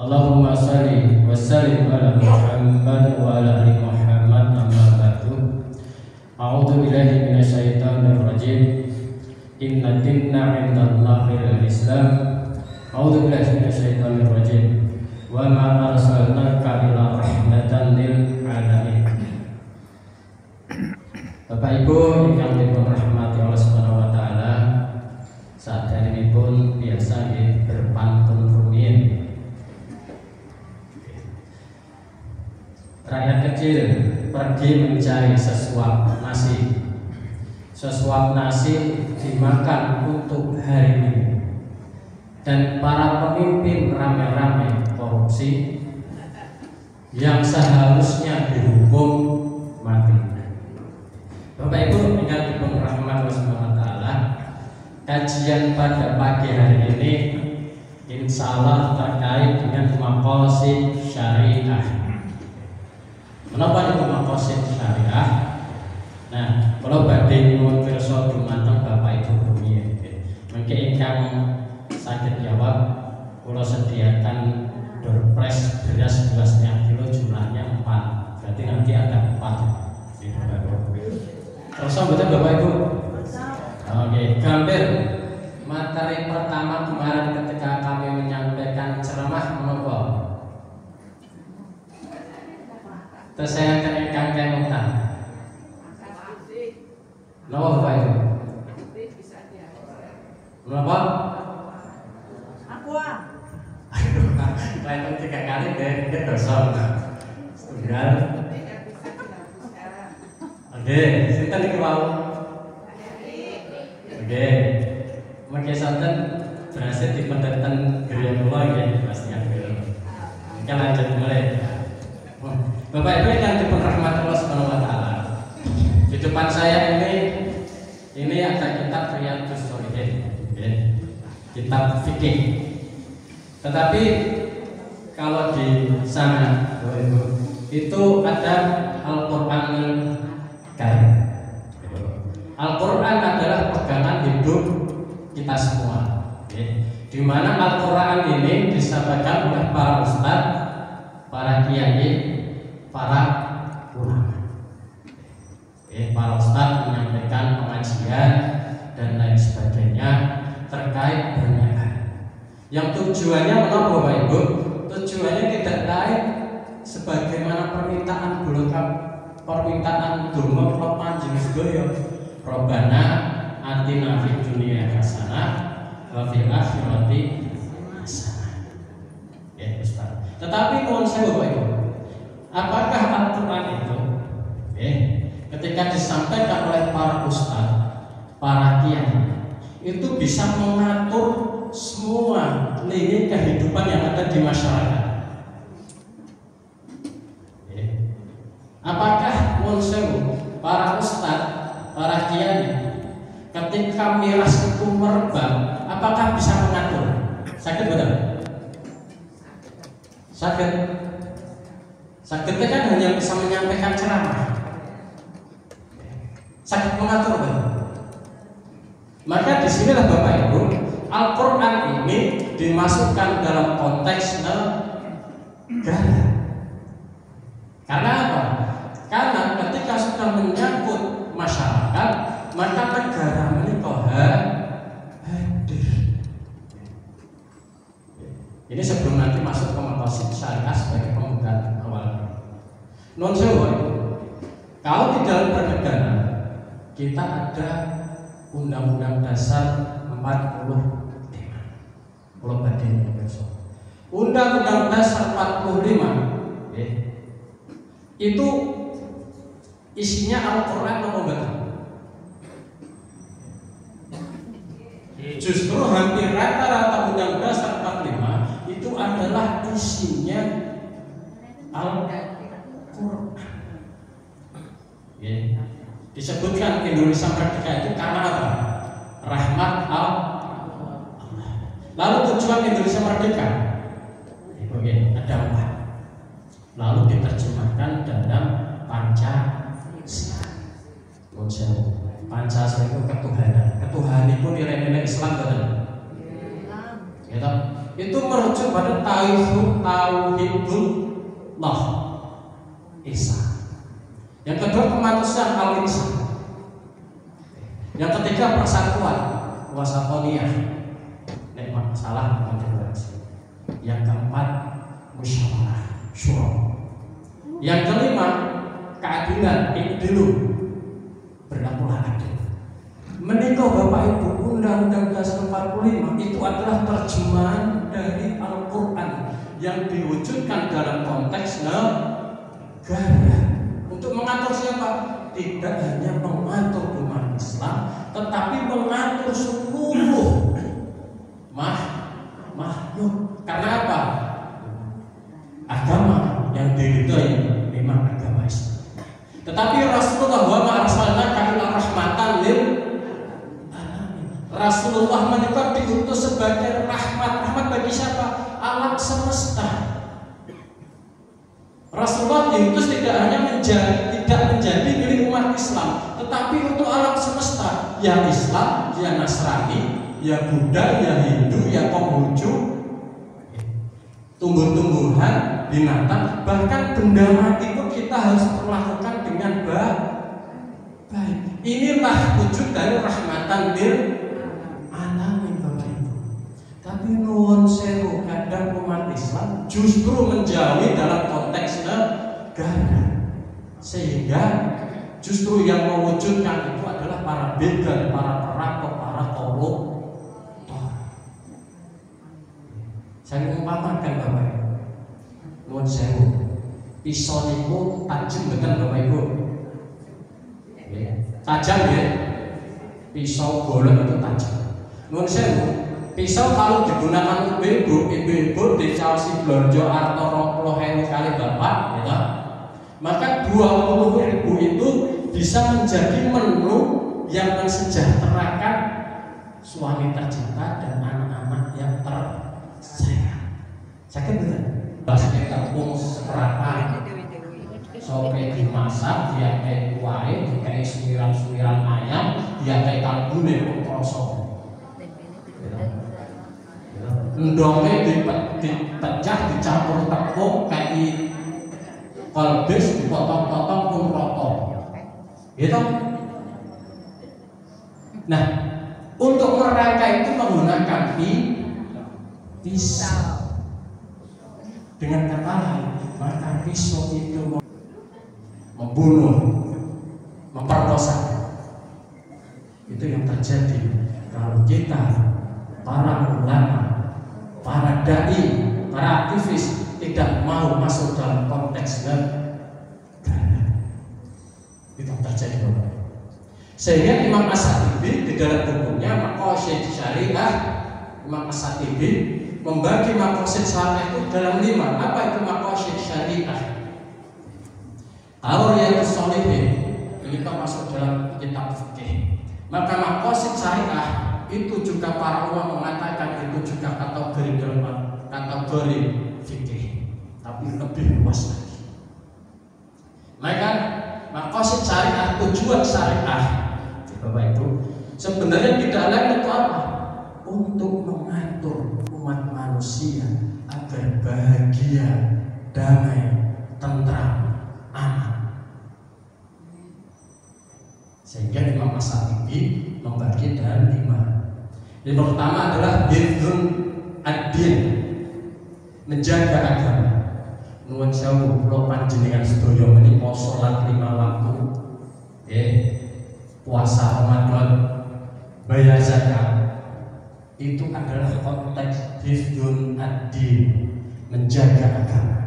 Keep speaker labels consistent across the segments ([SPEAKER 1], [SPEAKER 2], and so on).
[SPEAKER 1] Allahumma salli wa sallim ala Muhammad wa ala ali Muhammad amma ba'du. A'udzu billahi minasyaitonir rajim. Inna dinna 'indallahi al-Islam. A'udzu billahi minasyaitonir rajim. Wa ma arsalnaka illa rahmatan lil alamin. Bapak Ibu yang dirahmati Allah Subhanahu wa taala, saat ini pun biasa berpantun rumiyin. Rakyat kecil pergi mencari sesuap nasi. Sesuap nasi dimakan untuk hari ini. Dan para pemimpin rame-rame korupsi yang seharusnya dihukum mati. Bapak Ibu yang dirahmati Allah Subhanahu wa taala, kajian pada pagi hari ini insya Allah terkait dengan maqasid syariah. Menapa niku maqasid syariah? Nah, kalau badhe nyuwun pirsa dumateng Bapak Ibu rumiyin. Mengke ingkang saged jawab, kula sediakan doorpress beras 12 kilo jumlahnya 4. Berarti nanti ada 4. Terus mboten Bapak Ibu? Oke, gambir. Materi pertama kemarin ketika kami menyampaikan ceramah menapa? Terus saya ingkang kemutan. Napa Bapak Ibu? Napa?
[SPEAKER 2] Aqua.
[SPEAKER 1] Lain 3 kali deh dosa. Setunggal. Oke, sinten iki wau? Oke. Mengke santen berhasil dipendheten griya kula nggih Mas Nyabir. Kita lanjut mulai. Bapak Ibu yang dirahmati Allah Subhanahu wa taala. Di depan saya ini ada kitab Riyadhus Shalihin, kitab fikih. Tetapi kalau di sana itu ada Al-Qur'anul Karim. Al-Qur'an adalah pegangan hidup kita semua. Di mana Al-Qur'an ini disampaikan oleh para ustaz, para kiai, para ulama. Para ustaz menyampaikan pengajian dan lain sebagainya terkait banyak hal. Yang tujuannya menapa Bapak Ibu? Tujuannya tidak lain sebagaimana permintaan donga kula panjenengan sedaya. Rabbana atina fid dunya hasanah wa fil akhirati hasanah. Ya, Ustaz. Tetapi kalau saya Bapak Ibu, apakah Al-Quran itu ketika disampaikan oleh para ustaz, para kiai, itu bisa mengatur semua lini kehidupan yang ada di masyarakat? Apakah para ustaz, para kiai ketika miras itu merebak, apakah bisa mengatur? Sakit betul? Sakit. Sakitnya kan hanya bisa menyampaikan ceramah. Sakit mengatur kan? Maka disinilah Bapak Ibu, Al-Quran ini dimasukkan dalam konteks negara. Karena apa? Karena ketika sudah menyangkut masyarakat, maka negara menikah hadir. Ini sebelum nanti masuk ke maqasid syariah sebagai pembukaan awal. Non sewa, kalau di dalam bernegara kita ada Undang-Undang Dasar 45. Kalau badhe besok. Undang-Undang Dasar 45 itu isinya Al-Quran atau enggak? Justru hampir rata-rata Undang-Undang Dasar 45 itu adalah isinya Al-Quran. Disebutkan Indonesia Merdeka itu karena apa? Rahmat Allah. Lalu tujuan Indonesia Merdeka ada 4. Lalu diterjemahkan dalam Pancasila. Pancasila itu ketuhanan. Ketuhanan itu nilai-nilai Islam betul. Ya toh? itu merujuk pada tauhidullah Isa. Yang kedua kemanusiaan al-insan. Yang ketiga persatuan wasatoniyah. Nek salah konfederasi. Yang keempat musyawarah syura. Yang kelima keadilan, ikdilu, berlakulah adil. Menikah Bapak Ibu, Undang-Undang 45 itu adalah terjemahan dari Al-Quran yang diwujudkan dalam konteks negara. Untuk mengatur siapa? Tidak hanya mengatur umat Islam, tetapi mengatur seluruh makhluk. Karena apa? Agama yang diridhoi memang agama Islam. Tetapi Rasulullah wa ma arsalnaka illa rahmatan lil alamin. Rasulullah menikah diutus sebagai rahmat bagi siapa? Alam semesta. Rasulullah diutus tidak hanya menjadi milik umat Islam, tetapi untuk alam semesta. Ya Islam, ya Nasrani, ya Buddha, ya Hindu, ya Konghucu, tumbuh-tumbuhan, binatang, bahkan benda mati pun kita harus perlakukan dengan baik. Inilah wujud dari rahmatan lil alamin, Bapak Ibu. Tapi nuwun sewu, kadang umat Islam justru menjauhi dalam konteks negara, sehingga justru yang mewujudkan itu adalah para begal, para perampok, para koruptor. Saya umpamakan Bapak Ibu, nuwun sewu, pisau niku tajam betul Bapak Ibu. Tajam ya, pisau golok itu tajam. Nuwun sewu, pisau kalau digunakan ibu-ibu di Chelsea belanja arto 20.000 kali Bapak, ya, maka 20.000 itu bisa menjadi menu yang mensejahterakan suami tercinta dan anak-anak yang tersayang. Sakit betul? Basket tepung seberapa? Sopre dimasak, dia kayak kuahnya, dia kayak suiran-suiran ayam, dia kayak kalbune pun krosok. Endongnya dipecah, dicampur tepung kayak kolbis, dipotong-potong pun rotong. Gitu. Nah, untuk mereka itu menggunakan pisau. Dengan kata lain, maka pisau itu membunuh, memperkosa. Itu yang terjadi kalau kita, para ulama, para dai, para aktivis tidak mau masuk dalam konteks negara. Itu terjadi, Bapak. Sehingga Imam As-Satibi di dalam bukunya Maqasid Syariah, Imam As-Satibi membagi maqasid syariah itu dalam 5. Apa itu maqasid syariah? Kalau Riyadhus Shalihin ini kan masuk dalam kitab fikih. Maka maqasid syariah itu juga para ulama mengatakan itu juga kategori fikih, tapi lebih luas lagi. Maka maqasid syariah, tujuan syariah, Bapak Ibu, sebenarnya tidak lain itu apa? Untuk mengatur umat manusia agar bahagia, damai, tentram, aman. Sehingga Imam As-Satibi membagi dalam 5. Yang pertama adalah hifdzun ad-din, menjaga agama. Nuwun sewu, kula panjenengan sedaya menika salat 5 waktu, puasa Ramadan, bayar zakat. Itu adalah konteks hifdzun ad-din, menjaga agama.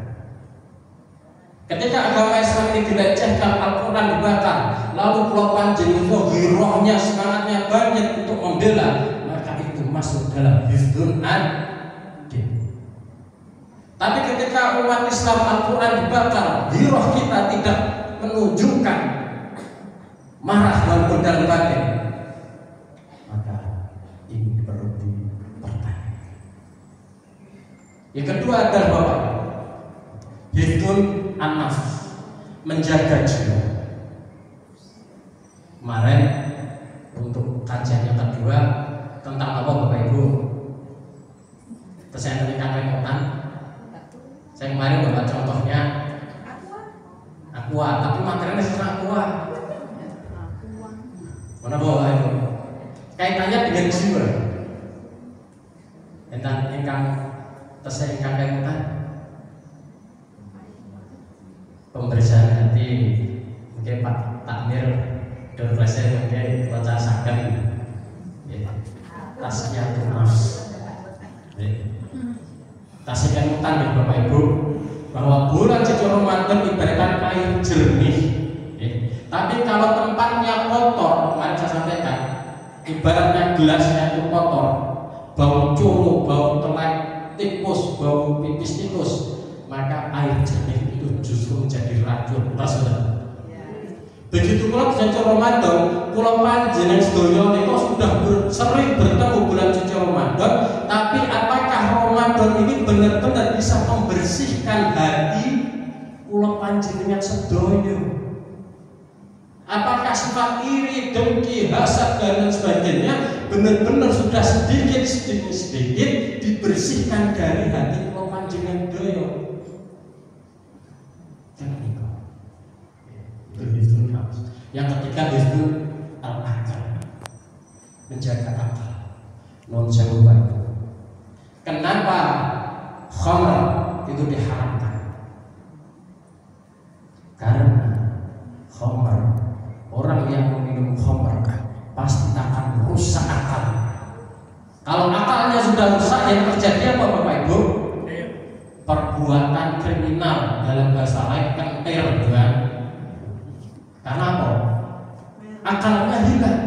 [SPEAKER 1] Ketika agama Islam ini dilecehkan, Al-Quran dibakar, lalu kula panjenengan girohnya, semangatnya banyak untuk membela, maka itu masuk dalam hifdzun ad-din. Tapi ketika umat Islam Al-Quran dibakar, giroh kita tidak menunjukkan marah walaupun dalam batin, maka ini perlu dipertanyakan. Yang kedua adalah Bapak, hifdzun an-nafs, menjaga jiwa. Kemarin untuk kajian yang kedua tentang apa Bapak Ibu? persen nikah remotan. Saya kemarin bawa contohnya aqua, tapi materialnya susah aqua. Mana bawa itu? Kaitannya dengan jiwa. Tentang ingkang tesih ingkang remotan. Pemberian hati mungkin Pak Takmir dan Presiden mungkin baca sakan tasnya tunas tasnya mutan ya Bapak Ibu, bahwa bulan suci Ramadan ibaratkan air jernih tapi kalau tempatnya kotor, kemarin saya sampaikan ibaratnya gelasnya itu kotor, bau curug, bau telek tikus, bau pipis tikus, maka air jernih itu justru menjadi racun. Begitu pula bulan suci Ramadan, kula panjenengan sedaya niku sudah sering bertemu bulan suci Ramadan, tapi apakah Ramadan ini benar-benar bisa membersihkan hati kula panjenengan sedaya? Apakah sifat iri, dengki, hasad dan lain sebagainya benar-benar sudah sedikit dibersihkan dari hati kula panjenengan sedaya? Yang ketiga itu al-akal, menjaga akal. Non sewu itu. Kenapa khamr itu diharamkan? Karena khamr, orang yang meminum khamr pasti akan rusak akal. Kalau akalnya sudah rusak, yang terjadi apa Bapak Ibu? Perbuatan kriminal, dalam bahasa lain kentir, kan? Karena apa? Akalnya hilang.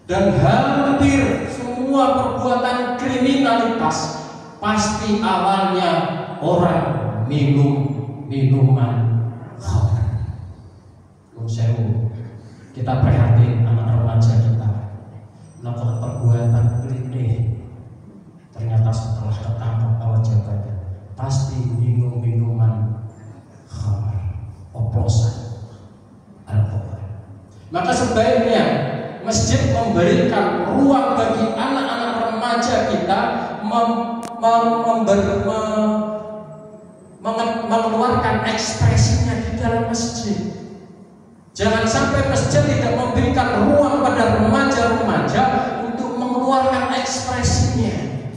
[SPEAKER 1] Dan hampir semua perbuatan kriminalitas pasti awalnya orang minum minuman khamr. Kita prihatin anak remaja kita melakukan perbuatan kriminal. Ternyata setelah tertangkap awal jabatannya pasti minum minuman khamr, oplosan. Maka sebaiknya masjid memberikan ruang bagi anak-anak remaja kita mengeluarkan ekspresinya di dalam masjid. Jangan sampai masjid tidak memberikan ruang pada remaja-remaja untuk mengeluarkan ekspresinya.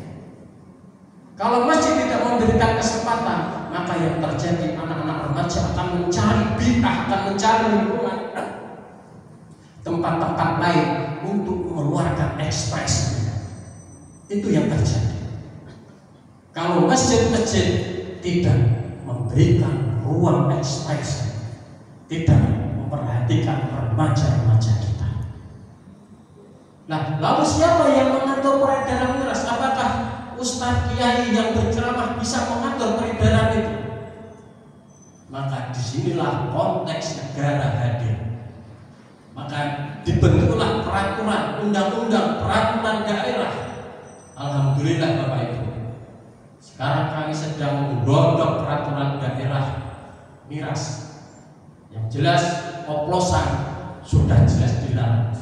[SPEAKER 1] Kalau masjid tidak memberikan kesempatan, maka yang terjadi anak-anak remaja akan mencari bid'ah, akan mencari lingkungan tempat-tempat lain untuk mengeluarkan ekspresinya. Itu yang terjadi. Kalau masjid-masjid tidak memberikan ruang ekspresi, tidak memperhatikan remaja-remaja kita. Nah, lalu siapa yang mengatur peredaran miras? Apakah ustadz kiai yang berceramah bisa mengatur peredaran itu? Maka disinilah konteks negara hadir. Maka dibentuklah peraturan, undang-undang, peraturan daerah. Alhamdulillah Bapak Ibu, sekarang kami sedang menggodok peraturan daerah miras. Yang jelas oplosan sudah jelas dilarang.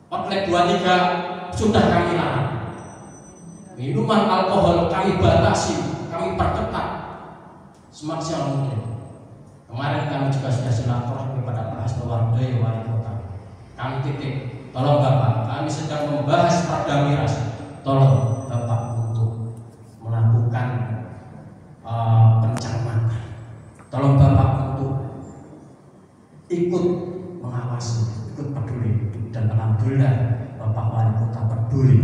[SPEAKER 1] Outlet 23 sudah kami larang. Minuman alkohol kami batasi, kami perketat semaksimal mungkin. Kemarin kami juga sudah silaturahmi kepada Pak Hastowardoyo wali kota. Kami titik, tolong Bapak, kami sedang membahas perda miras. Tolong Bapak untuk melakukan pencermatan. Tolong Bapak untuk ikut mengawasi, ikut peduli. Dan alhamdulillah Bapak wali kota peduli.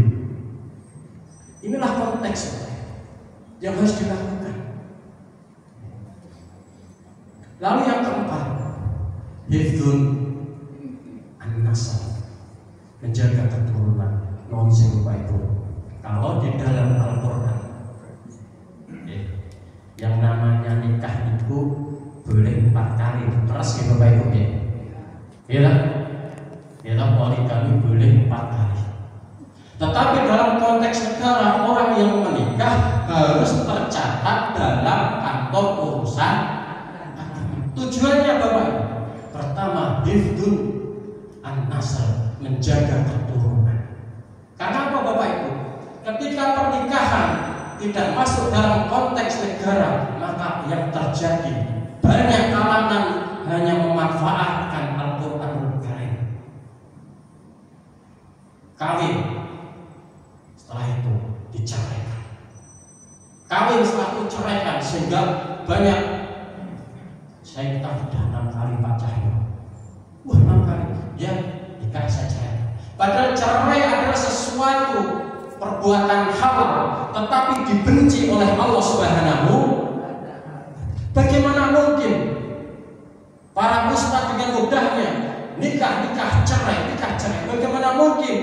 [SPEAKER 1] Inilah konteks yang harus dilakukan. Lalu yang keempat, hifdzun an-nasab, menjaga keturunan. Non-sing Bapak Ibu, kalau di dalam Al-Quran yang namanya nikah itu boleh 4 kali terus ya Bapak Ibu ya. Iya, poligami boleh 4 kali. Tetapi dalam konteks negara, orang yang menikah harus tercatat dalam kantor urusan. Tujuannya Bapak Ibu, pertama hifdzun an-nasab, menjaga keturunan. Karena apa Bapak Ibu? Ketika ketika pernikahan tidak masuk dalam konteks negara, maka yang terjadi banyak kalangan hanya memanfaatkan Al-Qur'anul Karim. Kawin, setelah itu diceraikan. Kawin setelah itu ceraikan, sehingga banyak. Saya kita sudah 6 kali Pak Cahyo. Wah, 6 kali. Ya, nikah saja. Padahal cerai adalah sesuatu perbuatan halal, tetapi dibenci oleh Allah Subhanahu. Bagaimana mungkin para ustadz dengan mudahnya nikah cerai. Bagaimana mungkin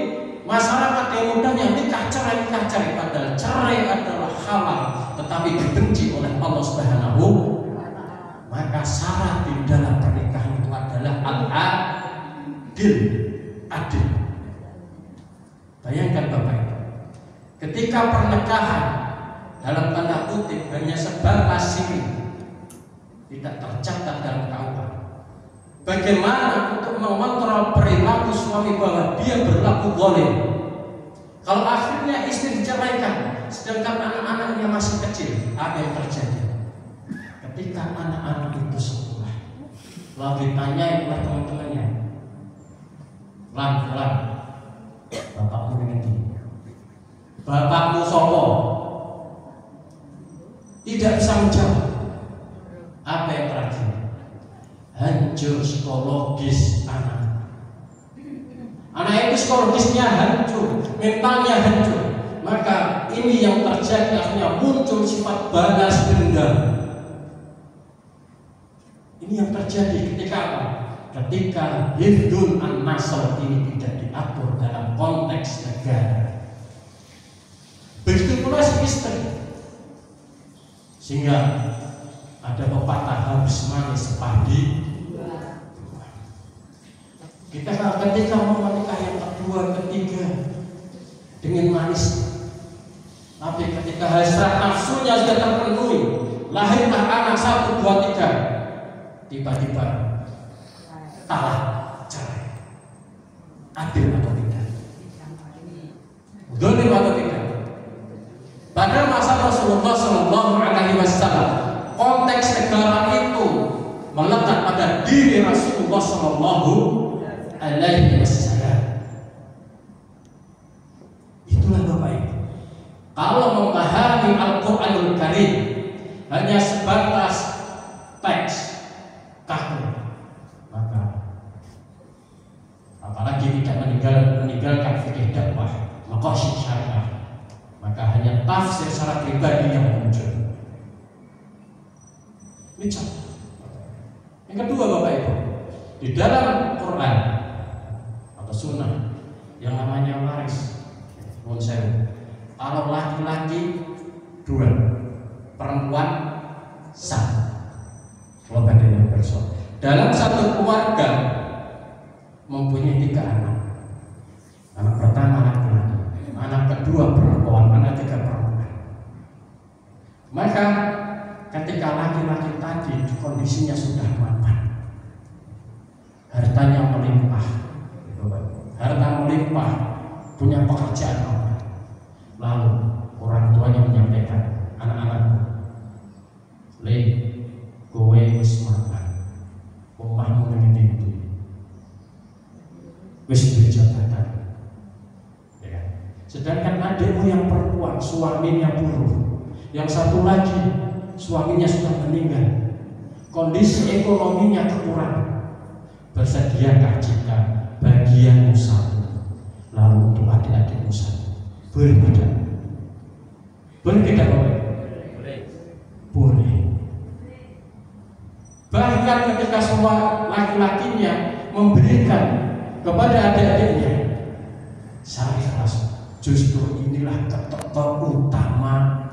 [SPEAKER 1] masyarakat yang mudahnya nikah cerai. Padahal cerai adalah halal, tetapi dibenci oleh Allah Subhanahu. Maka syarat di dalam pernikahan itu adalah adil. Bayangkan Bapak Ibu, ketika pernikahan dalam tanda kutip hanya sebatas siri, tidak tercatat dalam KUA. Bagaimana untuk mengontrol perilaku suami bahwa dia berlaku zalim? Kalau akhirnya istri diceraikan, sedangkan anak-anaknya masih kecil, apa yang terjadi? Ketika anak-anak itu sekolah, lalu ditanyain oleh teman-temannya, Lan, bapakmu ini, bapakmu sopo? Tidak bisa menjawab. Apa yang terjadi? Hancur psikologis anak. Anak itu psikologisnya hancur, mentalnya hancur. Maka ini yang terjadi, akhirnya muncul sifat balas dendam. Ini yang terjadi ketika apa? Ketika hifdun an-nasl ini tidak diatur dalam konteks negara. Begitu pula si istri. Sehingga ada pepatah habis manis padi. Kita ketika mau menikah yang kedua, ketiga dengan manis. Tapi ketika hasrat nafsunya sudah terpenuhi, lahirlah anak 1, 2, 3. Tiba-tiba kalah cerai. Adil atau tidak? Zalim atau tidak? Pada masa Rasulullah SAW, konteks negara itu melekat pada diri Rasulullah SAW. Itulah Bapak Ibu. Kalau memahami Al-Qur'anul Karim hanya sebatas teks, kaku, maka apalagi tidak meninggalkan fikih dakwah, maqasid syariah, maka hanya tafsir secara pribadi yang muncul. Ini contoh. Yang kedua Bapak Ibu, di dalam Quran atau Sunnah yang namanya waris, kalau laki-laki 2, perempuan 1. Kalau badannya besar, dalam satu keluarga mempunyai 3 anak. Anak pertama laki-laki, anak kedua perempuan, anak 3 perempuan. Maka ketika laki-laki tadi kondisinya sudah mapan, hartanya melimpah, punya pekerjaan apa, lalu orang tuanya menyampaikan, anak-anakku, kowe wis makan, omahmu nang ndi, wis duwe jabatan, ya. Sedangkan adikmu yang perempuan suaminya buruh, yang satu lagi suaminya sudah meninggal, kondisi ekonominya kekurangan. Bersediakah jika bagianmu 1, lalu untuk adik-adikmu 1? Boleh tidak? Boleh tidak Bapak? Boleh. Bahkan ketika semua laki-lakinya memberikan kepada adik-adiknya, saya rasa justru inilah keutamaannya.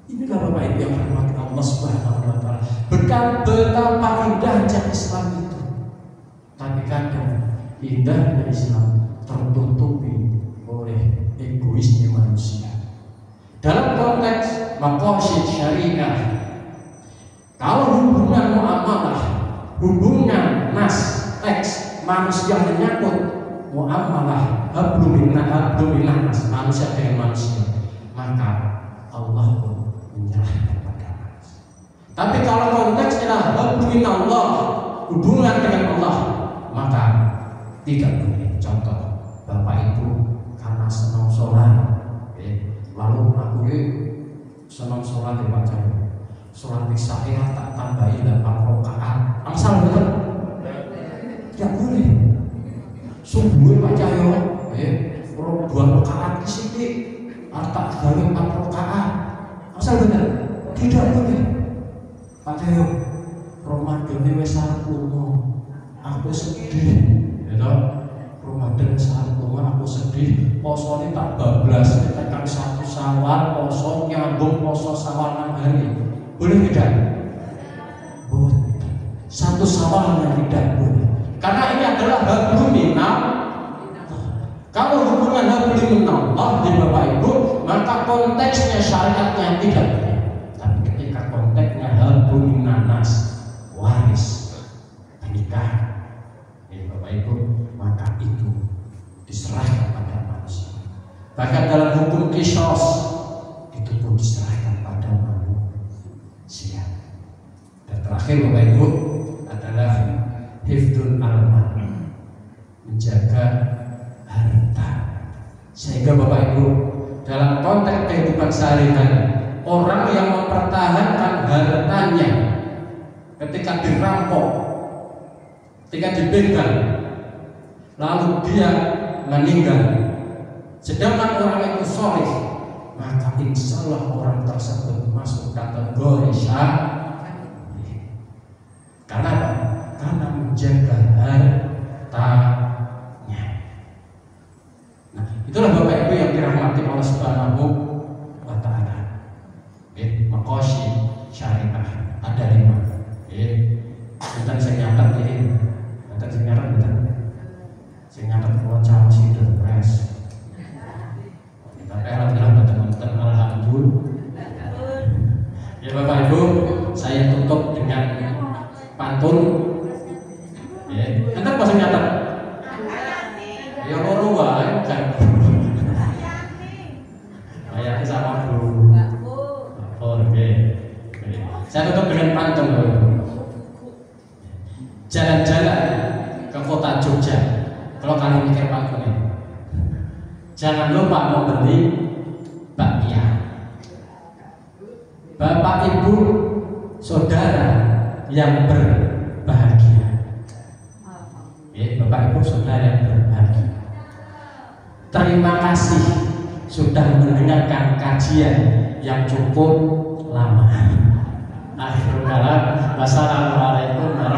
[SPEAKER 1] Inilah Bapak Ibu yang dirahmati Allah Subhanahu wa Ta'ala. Betapa indahnya Islam itu. Tapi kadang indahnya Islam tertutupi oleh egoisnya manusia. Dalam konteks maqasid syariah, kalau hubungan muamalah, hubungan teks manusia menyangkut muamalah hablum minas manusia dengan manusia, maka Allah pun menyerahkan pada manusia. Tapi kalau konteksnya hablum minallah, hubungan dengan Allah, maka tidak boleh. Contoh, bapak ibu karena senang sholat, lalu aku senang sholat ya Pak, sholat isya tak tambahin 8 rakaat, asal betul? Tidak boleh. Subuh Pak Cahyo, 2 rakaat sedikit, tak gawe 4 rakaat, asal betul? Tidak boleh. Pak Cahyo, Ramadan wis aku sedih, ya Ramadan aku sedih, posone tak bablas, tekan 1 Syawal, poso nyambung poso Syawal 6 hari. Boleh tidak? Boleh. 1 Syawal yang tidak boleh. Karena ini adalah hablum minallah. Kalau hubungan hablum minallah di Bapak Ibu, maka konteksnya syariatnya tidak boleh. Tapi ketika konteksnya hablum minanas, waris, pernikahan, Bapak Ibu, maka itu diserahkan pada manusia. Bahkan dalam hukum qisas itu pun diserahkan pada manusia. Dan terakhir Bapak Ibu adalah hifdzul amal, menjaga harta. Sehingga Bapak Ibu dalam konteks kehidupan sehari-hari, orang yang mempertahankan hartanya ketika dirampok, ketika dibegal, lalu dia meninggal, sedangkan orang itu soleh, maka insya Allah orang tersebut masuk kategori syahid. Karena apa? Karena menjaga hartanya. Nah, itulah Bapak Ibu yang dirahmati Allah Subhanahu wa Ta'ala. Maqasid syariah ada 5. Bentar saya nyatat bentar saya nyatat keluar cawas itu pres. Tapi alhamdulillah teman-teman, alhamdulillah. Ya Bapak Ibu, saya tutup dengan pantun. Bentar pas nyatat. Ya loro wae kan. Ayatnya sama dulu. Oke. Saya tutup dengan pantun. Jalan-jalan ke kota Jogja. Kalau kalian mikir pantun ini, jangan lupa membeli bakpia. Bapak Ibu saudara yang berbahagia, Bapak Ibu saudara yang berbahagia, terima kasih sudah mendengarkan kajian yang cukup lama. Akhirul kalam, wassalamualaikum warahmatullahi wabarakatuh.